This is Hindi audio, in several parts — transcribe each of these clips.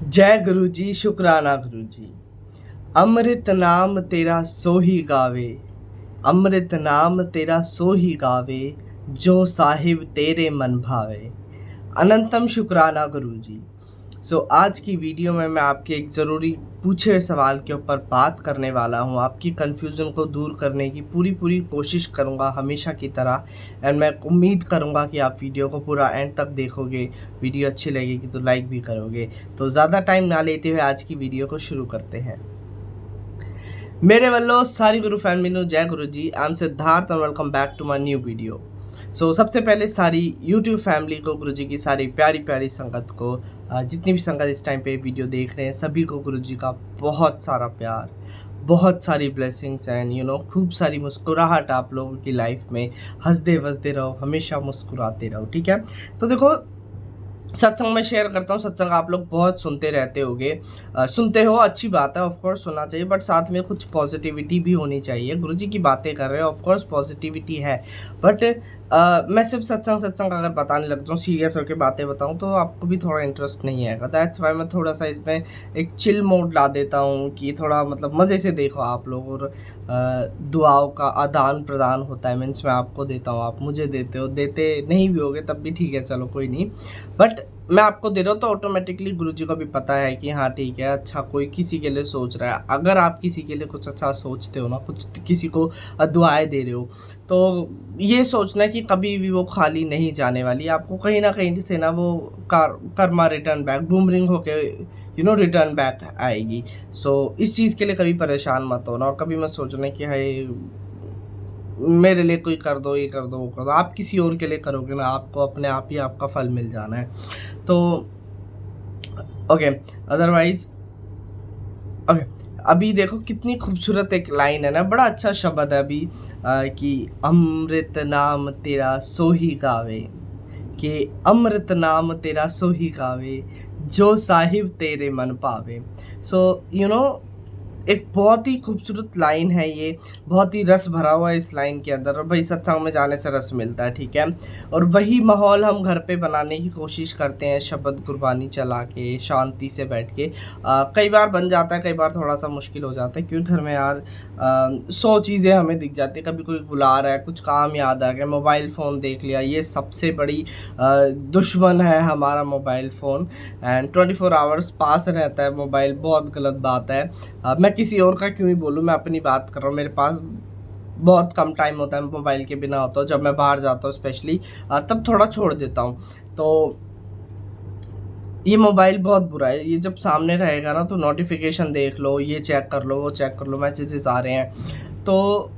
जय गुरु जी, शुक्राना गुरु जी। अमृत नाम तेरा सो ही गावे, अमृत नाम तेरा सो ही गावे, जो साहिब तेरे मन भावे। अनंतम शुक्राना गुरु जी। आज की वीडियो में मैं आपके एक ज़रूरी पूछे हुए सवाल के ऊपर बात करने वाला हूँ। आपकी कन्फ्यूज़न को दूर करने की पूरी कोशिश करूँगा हमेशा की तरह। एंड मैं उम्मीद करूँगा कि आप वीडियो को पूरा एंड तक देखोगे। वीडियो अच्छी लगेगी तो लाइक भी करोगे। तो ज़्यादा टाइम ना लेते हुए आज की वीडियो को शुरू करते हैं। मेरे वल्लों सारी गुरु फैमिली नो जय गुरु जी। I am Siddharth and welcome back to my new video. सबसे पहले सारी यूट्यूब फैमिली को, गुरु जी की सारी प्यारी प्यारी संगत को, जितनी भी संगत इस टाइम पे वीडियो देख रहे हैं, सभी को गुरु जी का बहुत सारा प्यार, बहुत सारी ब्लेसिंग्स एंड खूब सारी मुस्कुराहट आप लोगों की लाइफ में। हंसते वसते रहो, हमेशा मुस्कुराते रहो, ठीक है। तो देखो, सत्संग में शेयर करता हूँ। सत्संग आप लोग बहुत सुनते रहते होगे, सुनते हो, अच्छी बात है, ऑफ कोर्स सुनना चाहिए, बट साथ में कुछ पॉजिटिविटी भी होनी चाहिए। गुरुजी की बातें कर रहे हो, ऑफ कोर्स पॉजिटिविटी है, बट मैं सिर्फ सत्संग अगर बताने लग जाऊँ, सीरियस होकर बातें बताऊँ, तो आपको भी थोड़ा इंटरेस्ट नहीं आएगा। दैट्स वाई मैं थोड़ा सा इसमें एक चिल मोड ला देता हूँ कि थोड़ा मतलब मज़े से देखो आप लोग। और दुआओं का आदान प्रदान होता है, मीन्स मैं आपको देता हूँ, आप मुझे देते हो, देते नहीं भी होगे तब भी ठीक है, चलो कोई नहीं, बट मैं आपको दे रहा हूँ तो ऑटोमेटिकली गुरुजी को भी पता है कि हाँ ठीक है, अच्छा कोई किसी के लिए सोच रहा है। अगर आप किसी के लिए कुछ अच्छा सोचते हो ना, कुछ किसी को दुआएं दे रहे हो, तो ये सोचना कि कभी भी वो खाली नहीं जाने वाली। आपको कहीं ना कहीं से ना वो कर्मा रिटर्न बैक, बूमरिंग होके रिटर्न बैक आएगी। इस चीज़ के लिए कभी परेशान मत होना, और कभी मत सोचना कि हाय मेरे लिए कोई कर दो, ये कर दो, वो कर दो। आप किसी और के लिए करोगे ना, आपको अपने आप ही आपका फल मिल जाना है। तो ओके, अदरवाइज ओके, अभी देखो कितनी खूबसूरत एक लाइन है ना, बड़ा अच्छा शब्द है अभी, कि अमृत नाम तेरा सो ही गावे, कि अमृत नाम तेरा सो ही गावे, जो साहिब तेरे मन पावे। यू नो एक बहुत ही खूबसूरत लाइन है ये, बहुत ही रस भरा हुआ है इस लाइन के अंदर। और भाई सत्संग में जाने से रस मिलता है, ठीक है। और वही माहौल हम घर पे बनाने की कोशिश करते हैं, शब्द गुरबानी चला के, शांति से बैठ के। कई बार बन जाता है, कई बार थोड़ा सा मुश्किल हो जाता है, क्योंकि घर में यार 100 चीज़ें हमें दिख जाती है। कभी कोई बुला रहा है, कुछ काम याद आ गया, मोबाइल फ़ोन देख लिया। ये सबसे बड़ी दुश्मन है हमारा मोबाइल फ़ोन। एंड 24 आवर्स पास रहता है मोबाइल, बहुत गलत बात है। मैं किसी और का क्यों ही बोलूँ, मैं अपनी बात कर रहा हूँ। मेरे पास बहुत कम टाइम होता है मोबाइल के बिना होता हूँ, जब मैं बाहर जाता हूँ स्पेशली, तब थोड़ा छोड़ देता हूँ। तो ये मोबाइल बहुत बुरा है, ये जब सामने रहेगा ना तो नोटिफिकेशन देख लो, ये चेक कर लो, वो चेक कर लो, मैसेजेस आ रहे हैं, तो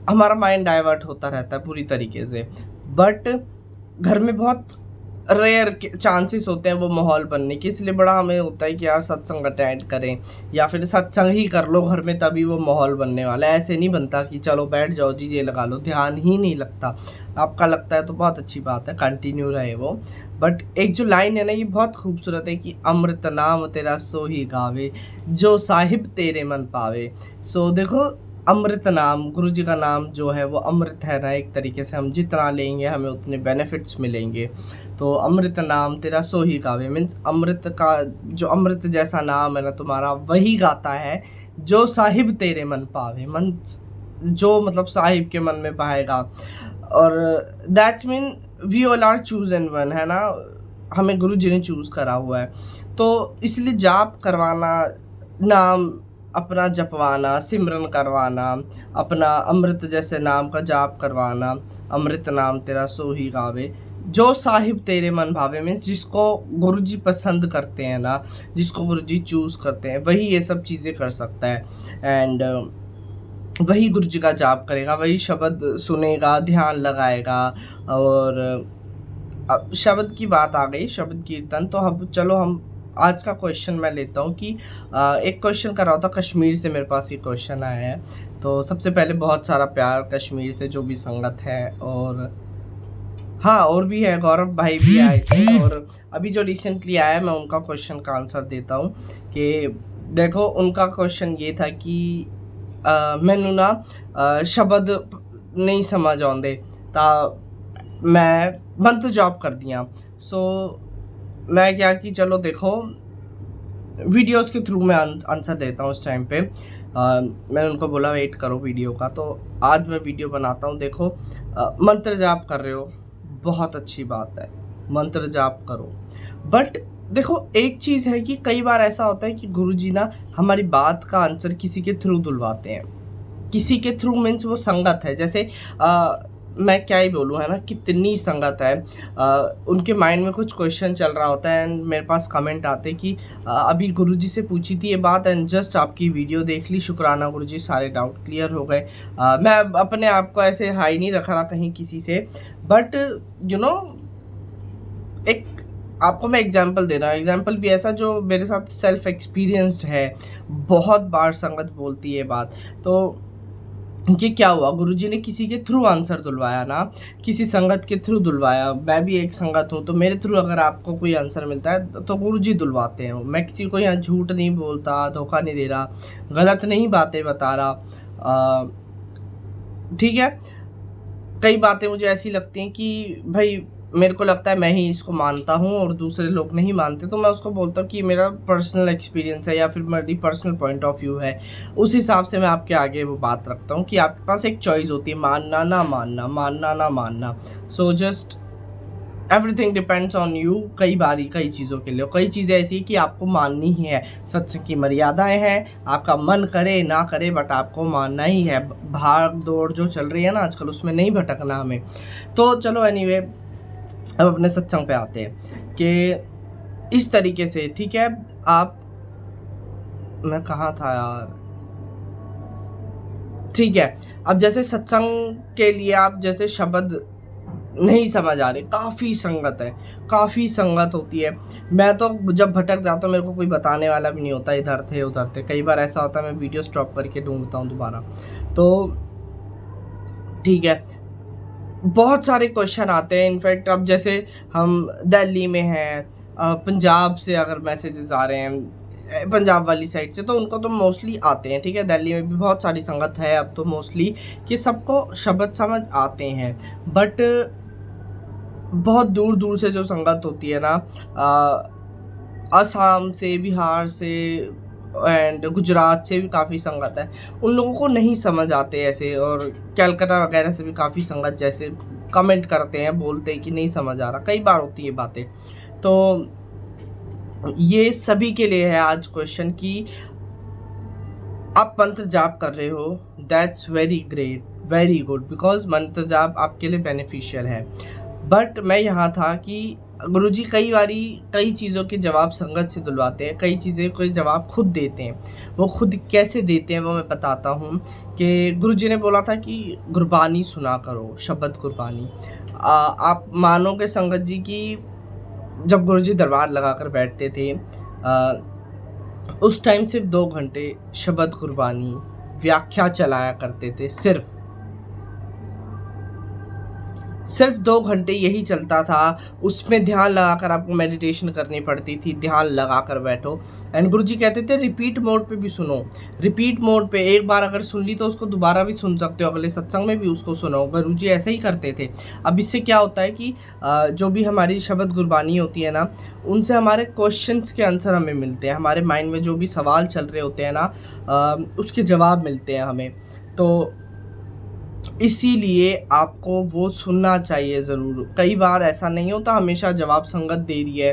हमारा माइंड डाइवर्ट होता रहता है पूरी तरीके से। बट घर में बहुत रेयर चांसेस होते हैं वो माहौल बनने के, इसलिए बड़ा हमें होता है कि यार सत्संग अटेंड करें, या फिर सत्संग ही कर लो घर में, तभी वो माहौल बनने वाला है। ऐसे नहीं बनता कि चलो बैठ जाओ जी, ये लगा लो, ध्यान ही नहीं लगता। आपका लगता है तो बहुत अच्छी बात है, कंटिन्यू रहे वो। बट एक जो लाइन है ना, ये बहुत खूबसूरत है कि अमृत नाम तेरा सो ही गावे, जो साहिब तेरे मन पावे। देखो, अमृत नाम, गुरु जी का नाम जो है वो अमृत है ना, एक तरीके से हम जितना लेंगे हमें उतने बेनिफिट्स मिलेंगे। तो अमृत नाम तेरा सो ही गावे मीन्स अमृत का, जो अमृत जैसा नाम है ना तुम्हारा, वही गाता है जो साहिब तेरे मन पावे, मन जो मतलब साहिब के मन में पाएगा। और that's mean we all are choose and one, है ना, हमें गुरु जी ने चूज करा हुआ है। तो इसलिए जाप करवाना, नाम अपना जपवाना, सिमरन करवाना, अपना अमृत जैसे नाम का जाप करवाना, अमृत नाम तेरा सो ही गावे, जो साहिब तेरे मन भावे मीन्स जिसको गुरुजी पसंद करते हैं ना, जिसको गुरुजी चूज करते हैं, वही ये सब चीज़ें कर सकता है। एंड वही गुरु जी का जाप करेगा, वही शब्द सुनेगा, ध्यान लगाएगा। और अब शब्द की बात आ गई, शब्द कीर्तन, तो अब चलो हम आज का क्वेश्चन मैं लेता हूँ कि एक क्वेश्चन कर रहा था कश्मीर से, मेरे पास ये क्वेश्चन आया है। तो सबसे पहले बहुत सारा प्यार कश्मीर से जो भी संगत है, और हाँ और भी है, गौरव भाई भी आए थे। और अभी जो रिसेंटली आया, मैं उनका क्वेश्चन का आंसर देता हूँ। कि देखो, उनका क्वेश्चन ये था कि मैनू ना शब्द नहीं समझ आते, तो मैं मंत्र जॉब कर दिया। मैं क्या कि चलो देखो, वीडियोस के थ्रू मैं आंसर देता हूँ। उस टाइम पे मैंने उनको बोला वेट करो वीडियो का, तो आज मैं वीडियो बनाता हूँ। देखो मंत्र जाप कर रहे हो, बहुत अच्छी बात है, मंत्र जाप करो। बट देखो एक चीज़ है कि कई बार ऐसा होता है कि गुरुजी ना हमारी बात का आंसर किसी के थ्रू दिलवाते हैं। किसी के थ्रू मीन्स वो संगत है, जैसे मैं क्या ही बोलूँ, है ना, कितनी संगत है। उनके माइंड में कुछ क्वेश्चन चल रहा होता है एंड मेरे पास कमेंट आते कि अभी गुरुजी से पूछी थी ये बात एंड जस्ट आपकी वीडियो देख ली, शुक्राना गुरुजी, सारे डाउट क्लियर हो गए। मैं अपने आप को ऐसे हाई नहीं रख रहा कहीं किसी से, बट यू नो एक आपको मैं एग्जांपल दे रहा हूँ। एग्जांपल भी ऐसा जो मेरे साथ सेल्फ एक्सपीरियंस्ड है, बहुत बार संगत बोलती है बात। तो ये क्या हुआ, गुरुजी ने किसी के थ्रू आंसर दिलवाया ना, किसी संगत के थ्रू दिलवाया। मैं भी एक संगत हूँ, तो मेरे थ्रू अगर आपको कोई आंसर मिलता है तो गुरुजी दिलवाते हैं। मैं किसी को यहाँ झूठ नहीं बोलता, धोखा नहीं दे रहा, गलत नहीं बातें बता रहा, ठीक है। कई बातें मुझे ऐसी लगती हैं कि भाई मेरे को लगता है मैं ही इसको मानता हूँ और दूसरे लोग नहीं मानते, तो मैं उसको बोलता हूँ कि मेरा पर्सनल एक्सपीरियंस है या फिर मेरी पर्सनल पॉइंट ऑफ व्यू है। उस हिसाब से मैं आपके आगे वो बात रखता हूँ कि आपके पास एक चॉइस होती है, मानना ना मानना, मानना ना मानना। So just everything depends on you. कई बारी कई चीज़ों के लिए, कई चीज़ें ऐसी है कि आपको माननी ही है। सत्संग की मर्यादाएं हैं, आपका मन करे ना करे बट आपको मानना ही है। भाग दौड़ जो चल रही है ना आजकल, उसमें नहीं भटकना हमें। तो चलो एनीवे, अब अपने सत्संग पे आते हैं कि इस तरीके से, ठीक है। आप, मैं कहाँ था यार, ठीक है। अब जैसे सत्संग के लिए आप जैसे शब्द नहीं समझ आ रहे, काफ़ी संगत है, काफ़ी संगत होती है। मैं तो जब भटक जाता हूँ मेरे को कोई बताने वाला भी नहीं होता, इधर थे उधर थे। कई बार ऐसा होता है मैं वीडियो स्टॉप करके ढूंढता हूँ दोबारा। तो ठीक है, बहुत सारे क्वेश्चन आते हैं। इनफैक्ट अब जैसे हम दिल्ली में हैं, पंजाब से अगर मैसेजेस आ रहे हैं, पंजाब वाली साइड से, तो उनको तो मोस्टली आते हैं, ठीक है। दिल्ली में भी बहुत सारी संगत है अब तो मोस्टली, कि सबको शब्द समझ आते हैं। बट बहुत दूर दूर से जो संगत होती है ना, असम से, बिहार से एंड गुजरात से भी काफ़ी संगत है, उन लोगों को नहीं समझ आते ऐसे। और कलकत्ता वगैरह से भी काफ़ी संगत जैसे कमेंट करते हैं, बोलते हैं कि नहीं समझ आ रहा, कई बार होती है बातें। तो ये सभी के लिए है आज क्वेश्चन कि आप मंत्र जाप कर रहे हो, that's very great, very good, because मंत्र जाप आपके लिए बेनिफिशियल है। बट मैं यहाँ था कि गुरुजी कई बारी कई चीज़ों के जवाब संगत से दिलवाते हैं, कई चीज़ें कोई जवाब खुद देते हैं। वो खुद कैसे देते हैं वो मैं बताता हूँ। कि गुरुजी ने बोला था कि गुरबानी सुना करो, शब्द गुरबानी। आप मानोगे संगत जी की जब गुरुजी दरबार लगा कर बैठते थे, उस टाइम सिर्फ 2 घंटे शब्द गुरबानी व्याख्या चलाया करते थे। सिर्फ 2 घंटे यही चलता था। उसमें ध्यान लगाकर आपको मेडिटेशन करनी पड़ती थी, ध्यान लगाकर बैठो। एंड गुरुजी कहते थे रिपीट मोड पे भी सुनो। रिपीट मोड पे एक बार अगर सुन ली तो उसको दोबारा भी सुन सकते हो, अगले सत्संग में भी उसको सुनो। गुरुजी ऐसा ही करते थे। अब इससे क्या होता है कि जो भी हमारी शब्द गुरबानी होती है ना, उनसे हमारे क्वेश्चंस के आंसर हमें मिलते हैं। हमारे माइंड में जो भी सवाल चल रहे होते हैं ना, उसके जवाब मिलते हैं हमें। तो इसीलिए आपको वो सुनना चाहिए ज़रूर। कई बार ऐसा नहीं होता हमेशा जवाब संगत दे रही है,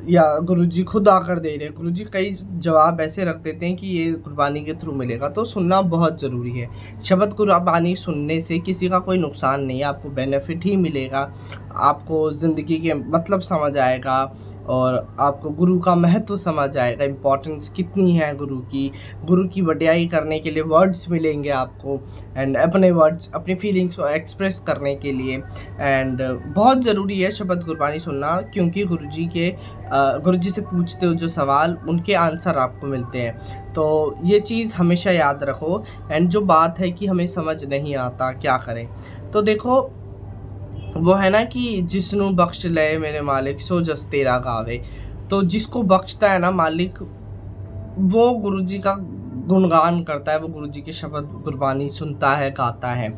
या गुरुजी खुद आकर दे रहे हैं। गुरुजी कई जवाब ऐसे रख देते हैं कि ये गुरबानी के थ्रू मिलेगा, तो सुनना बहुत ज़रूरी है। शब्द गुरबानी सुनने से किसी का कोई नुकसान नहीं है, आपको बेनिफिट ही मिलेगा। आपको ज़िंदगी के मतलब समझ आएगा और आपको गुरु का महत्व समझ आएगा, इम्पोर्टेंस कितनी है गुरु की वड्याई करने के लिए वर्ड्स मिलेंगे आपको, एंड अपने वर्ड्स, अपनी फीलिंग्स को एक्सप्रेस करने के लिए। एंड बहुत ज़रूरी है शब्द गुरबानी सुनना, क्योंकि गुरुजी से पूछते हो जो सवाल, उनके आंसर आपको मिलते हैं। तो ये चीज़ हमेशा याद रखो। एंड जो बात है कि हमें समझ नहीं आता क्या करें, तो देखो वो है ना कि जिसनु बख्श ले मेरे मालिक सो जस तेरा गावे। तो जिसको बख्शता है ना मालिक, वो गुरुजी का गुणगान करता है, वो गुरुजी के शब्द गुरबानी सुनता है, गाता है।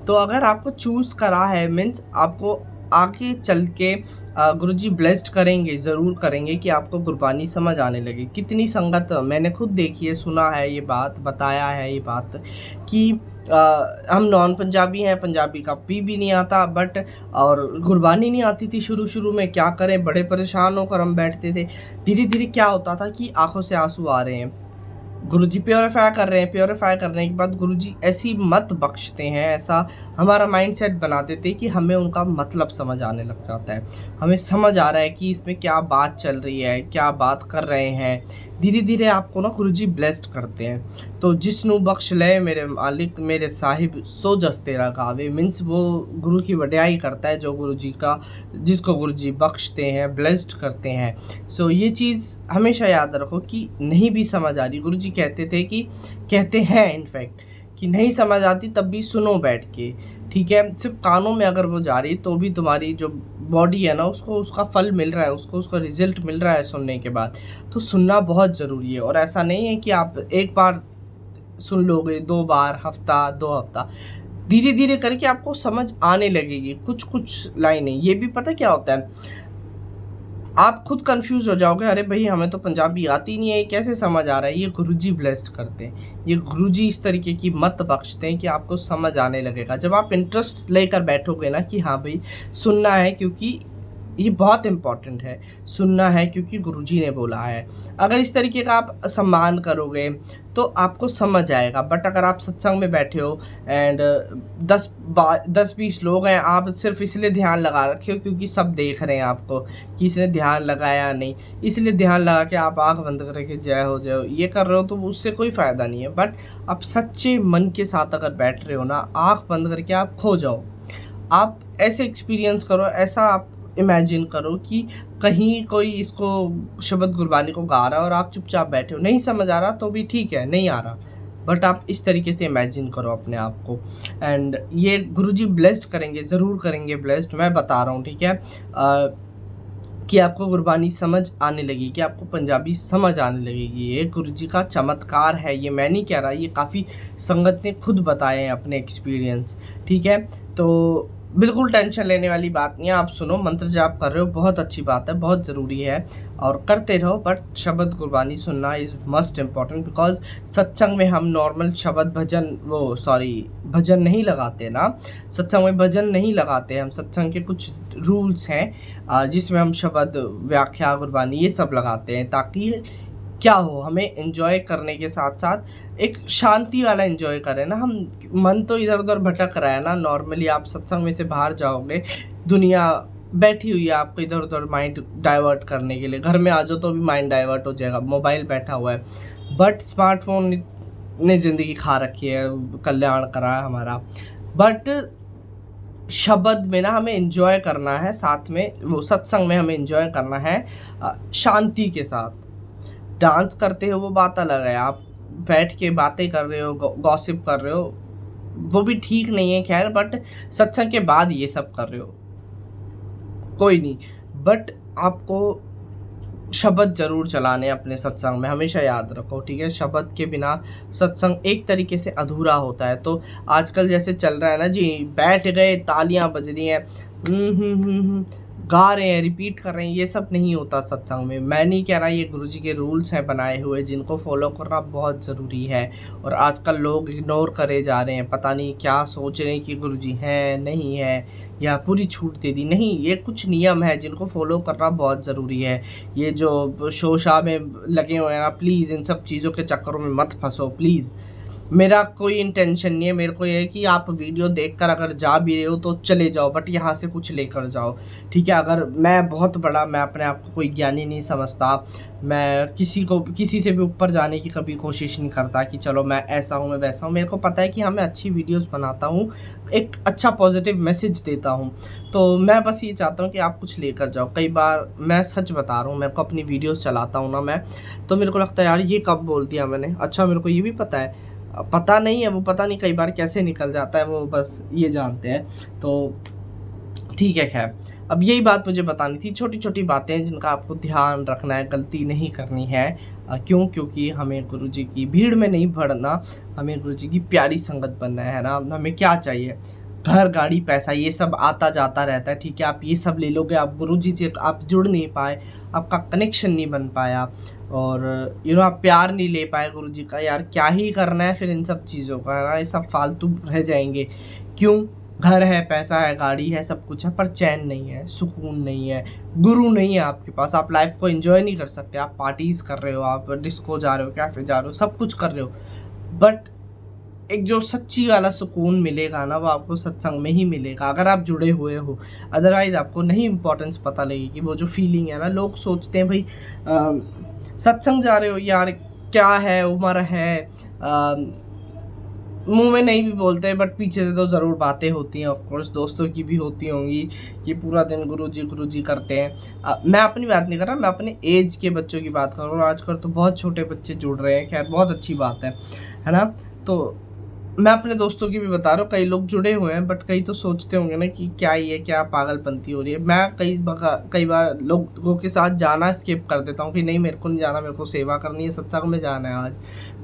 तो अगर आपको चूज़ करा है, मीन्स आपको आगे चल के गुरुजी ब्लेस्ड करेंगे, ज़रूर करेंगे कि आपको गुरबानी समझ आने लगे। कितनी संगत मैंने खुद देखी है, सुना है ये बात, बताया है ये बात कि हम नॉन पंजाबी हैं, पंजाबी का पी भी नहीं आता, बट और गुरबानी नहीं आती थी शुरू में, क्या करें, बड़े परेशान होकर हम बैठते थे। धीरे धीरे क्या होता था कि आंखों से आंसू आ रहे हैं, गुरुजी प्योरीफाई कर रहे हैं, प्योरीफाई करने के बाद गुरुजी ऐसी मत बख्शते हैं, ऐसा हमारा माइंडसेट बना देते हैं कि हमें उनका मतलब समझ आने लग जाता है। हमें समझ आ रहा है कि इसमें क्या बात चल रही है, क्या बात कर रहे हैं। धीरे धीरे आपको ना गुरुजी ब्लेस्ड करते हैं। तो जिसनू बख्श ले मेरे मालिक मेरे साहिब सो जस तेरा गावे, मीन्स वो गुरु की वड्याई करता है जो गुरुजी का, जिसको गुरुजी बख्शते हैं, ब्लेस्ड करते हैं। सो ये चीज़ हमेशा याद रखो कि नहीं भी समझ आ रही, गुरुजी कहते थे कि कहते हैं इनफैक्ट कि नहीं समझ आती तब भी सुनो बैठ के, ठीक है। सिर्फ कानों में अगर वो जा रही तो भी तुम्हारी जो बॉडी है ना उसको उसका फल मिल रहा है, उसको उसका रिजल्ट मिल रहा है सुनने के बाद। तो सुनना बहुत ज़रूरी है, और ऐसा नहीं है कि आप एक बार सुन लोगे, 2 बार, हफ्ता 2 हफ्ता, धीरे धीरे करके आपको समझ आने लगेगी कुछ कुछ लाइनें। ये भी पता क्या होता है, आप खुद कंफ्यूज हो जाओगे, अरे भाई हमें तो पंजाबी आती नहीं है, ये कैसे समझ आ रहा है। ये गुरुजी ब्लेस्ड करते हैं, ये गुरुजी इस तरीके की मत बख्शते हैं कि आपको समझ आने लगेगा। जब आप इंटरेस्ट लेकर बैठोगे ना कि हाँ भाई सुनना है, क्योंकि ये बहुत इम्पॉर्टेंट है, सुनना है क्योंकि गुरुजी ने बोला है। अगर इस तरीके का आप सम्मान करोगे तो आपको समझ आएगा। बट अगर आप सत्संग में बैठे हो एंड 10-20 लोग हैं, आप सिर्फ इसलिए ध्यान लगा रखे हो क्योंकि सब देख रहे हैं आपको कि इसने ध्यान लगाया नहीं, इसलिए ध्यान लगा के आप आंख बंद करके जय हो ये कर रहे हो, तो उससे कोई फ़ायदा नहीं है। बट आप सच्चे मन के साथ अगर बैठ रहे हो ना, आंख बंद करके आप खो जाओ, आप ऐसे एक्सपीरियंस करो, ऐसा आप इमेजिन करो कि कहीं कोई इसको शब्द गुरबानी को गा रहा है और आप चुपचाप बैठे हो, नहीं समझ आ रहा तो भी ठीक है, नहीं आ रहा, बट आप इस तरीके से इमेजिन करो अपने आप को। एंड ये गुरुजी ब्लेस्ड करेंगे, ज़रूर करेंगे ब्लेस्ड, मैं बता रहा हूँ, ठीक है। कि आपको गुरबानी समझ आने लगेगी, कि आपको पंजाबी समझ आने लगेगी। ये गुरुजी का चमत्कार है, ये मैं नहीं कह रहा, ये काफ़ी संगत ने खुद बताए हैं अपने एक्सपीरियंस, ठीक है। तो बिल्कुल टेंशन लेने वाली बात नहीं है, आप सुनो, मंत्र जाप कर रहे हो, बहुत अच्छी बात है, बहुत ज़रूरी है और करते रहो। बट शब्द गुरबानी सुनना इज़ मस्ट इम्पॉर्टेंट, बिकॉज सत्संग में हम नॉर्मल शब्द भजन नहीं लगाते ना, सत्संग में भजन नहीं लगाते हम, सत्संग के कुछ रूल्स हैं जिसमें हम शब्द, व्याख्या, गुरबानी ये सब लगाते हैं, ताकि क्या हो, हमें एंजॉय करने के साथ साथ एक शांति वाला एंजॉय करें ना। हम मन तो इधर उधर भटक रहा है ना, नॉर्मली आप सत्संग में से बाहर जाओगे, दुनिया बैठी हुई है आपको इधर उधर माइंड डाइवर्ट करने के लिए, घर में आ जाओ तो भी माइंड डाइवर्ट हो जाएगा, मोबाइल बैठा हुआ है। बट स्मार्टफोन ने ज़िंदगी खा रखी है, कल्याण करा है हमारा। बट शब्द में ना हमें एंजॉय करना है, साथ में वो सत्संग में हमें एंजॉय करना है शांति के साथ। डांस करते हो वो बात अलग है, आप बैठ के बातें कर रहे हो, गॉसिप कर रहे हो, वो भी ठीक नहीं है खैर, बट सत्संग के बाद ये सब कर रहे हो कोई नहीं, बट आपको शब्द जरूर चलाने अपने सत्संग में, हमेशा याद रखो, ठीक है। शब्द के बिना सत्संग एक तरीके से अधूरा होता है। तो आजकल जैसे चल रहा है ना जी, बैठ गए, तालियां बज रही हैं, गा रहे हैं, रिपीट कर रहे हैं, ये सब नहीं होता सत्संग में। मैं नहीं कह रहा, ये गुरुजी के रूल्स हैं बनाए हुए, जिनको फॉलो करना बहुत ज़रूरी है। और आजकल लोग इग्नोर करे जा रहे हैं, पता नहीं क्या सोच रहे हैं कि गुरुजी हैं, नहीं है, या पूरी छूट दे दी। नहीं, ये कुछ नियम है जिनको फॉलो करना बहुत ज़रूरी है। ये जो शोशा में लगे हुए हैं ना, प्लीज़ इन सब चीज़ों के चक्करों में मत फंसो प्लीज़। मेरा कोई इंटेंशन नहीं है, मेरे को ये है कि आप वीडियो देखकर अगर जा भी रहे हो तो चले जाओ, बट यहाँ से कुछ लेकर जाओ, ठीक है। अगर मैं मैं अपने आप को कोई ज्ञानी नहीं समझता, मैं किसी से भी ऊपर जाने की कभी कोशिश नहीं करता कि चलो मैं ऐसा हूँ, मैं वैसा हूँ। मेरे को पता है कि हाँ, मैं अच्छी वीडियोस बनाता हूँ, एक अच्छा पॉजिटिव मैसेज देता हूँ, तो मैं बस ये चाहता हूँ कि आप कुछ लेकर जाओ। कई बार मैं सच बता रहा हूँ, मेरे को अपनी वीडियोस चलाता हूँ ना मैं, तो मेरे को लगता है यार ये कब बोल दिया मैंने, अच्छा मेरे को ये भी पता नहीं है, वो पता नहीं कई बार कैसे निकल जाता है, वो बस ये जानते हैं। तो ठीक है, खैर अब यही बात मुझे बतानी थी, छोटी छोटी बातें जिनका आपको ध्यान रखना है, गलती नहीं करनी है। क्योंकि हमें गुरुजी की भीड़ में नहीं पड़ना, हमें गुरुजी की प्यारी संगत बनना है ना। हमें क्या चाहिए, घर गाड़ी पैसा ये सब आता जाता रहता है, ठीक है। आप ये सब ले लोगे, आप गुरुजी से आप जुड़ नहीं पाए, आपका कनेक्शन नहीं बन पाया, और आप प्यार नहीं ले पाए गुरुजी का। यार क्या ही करना है फिर इन सब चीज़ों का, है ना। ये सब फालतू रह जाएंगे। क्यों? घर है, पैसा है, गाड़ी है, सब कुछ है, पर चैन नहीं है, सुकून नहीं है, गुरु नहीं है आपके पास। आप लाइफ को एंजॉय नहीं कर सकते। आप पार्टीज कर रहे हो, आप डिस्को जा रहे हो, कैफे जा रहे हो, सब कुछ कर रहे हो, बट एक जो सच्ची वाला सुकून मिलेगा ना, वो आपको सत्संग में ही मिलेगा, अगर आप जुड़े हुए हो। अदरवाइज आपको नहीं इम्पोर्टेंस पता लगेगी। वो जो फीलिंग है ना, लोग सोचते हैं भाई सत्संग जा रहे हो यार, क्या है, उम्र है, मुंह में नहीं भी बोलते, बट पीछे से तो ज़रूर बातें होती हैं। ऑफ कोर्स दोस्तों की भी होती होंगी कि पूरा दिन गुरुजी करते हैं। मैं अपनी बात नहीं कर रहा, मैं अपने एज के बच्चों की बात कर रहा हूँ। आजकल तो बहुत छोटे बच्चे जुड़ रहे हैं, खैर बहुत अच्छी बात है ना। तो मैं अपने दोस्तों की भी बता रहा हूँ, कई लोग जुड़े हुए हैं, बट कई तो सोचते होंगे ना कि क्या ये क्या पागलपंती हो रही है। मैं कई बार लोगों के साथ जाना स्किप कर देता हूँ कि नहीं, मेरे को नहीं जाना, मेरे को सेवा करनी है, सत्संग में जाना है आज।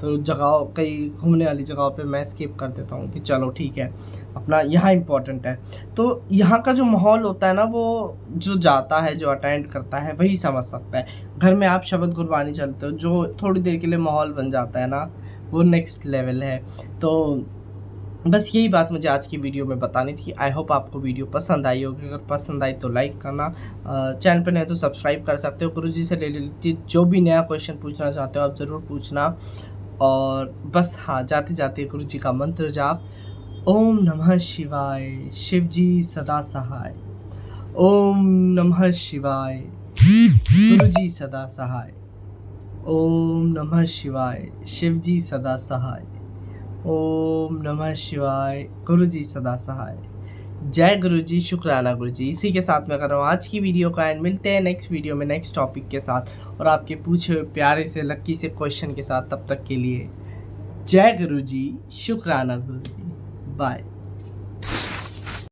तो जगह कई घूमने वाली जगहों पे मैं स्किप कर देता हूँ कि चलो ठीक है, अपना यहाँ इम्पोर्टेंट है। तो यहाँ का जो माहौल होता है ना, वो जो जाता है, जो अटेंड करता है, वही समझ सकता है। घर में आप शब्द गुरबानी चलते हो, जो थोड़ी देर के लिए माहौल बन जाता है ना, वो नेक्स्ट लेवल है। तो बस यही बात मुझे आज की वीडियो में बतानी थी। आई होप आपको वीडियो पसंद आई होगी। अगर पसंद आई तो लाइक करना, चैनल पर नहीं तो सब्सक्राइब कर सकते हो। गुरुजी से रिलेटेड जो भी नया क्वेश्चन पूछना चाहते हो आप ज़रूर पूछना। और बस हाँ, जाते जाते गुरुजी का मंत्र जाप, ओम नमः शिवाय, शिव जी सदा सहाय। ओम नमः शिवाय, गुरुजी सदा सहाय। ओम नमः शिवाय, शिव जी सदा सहाय। ओम नमः शिवाय, गुरुजी सदा सहाय। जय गुरुजी, शुक्राना गुरुजी। इसी के साथ मैं कर रहा हूँ आज की वीडियो का एंड। मिलते हैं नेक्स्ट वीडियो में नेक्स्ट टॉपिक के साथ और आपके पूछे हुए प्यारे से लक्की से क्वेश्चन के साथ। तब तक के लिए जय गुरुजी, शुक्राना गुरुजी, बाय।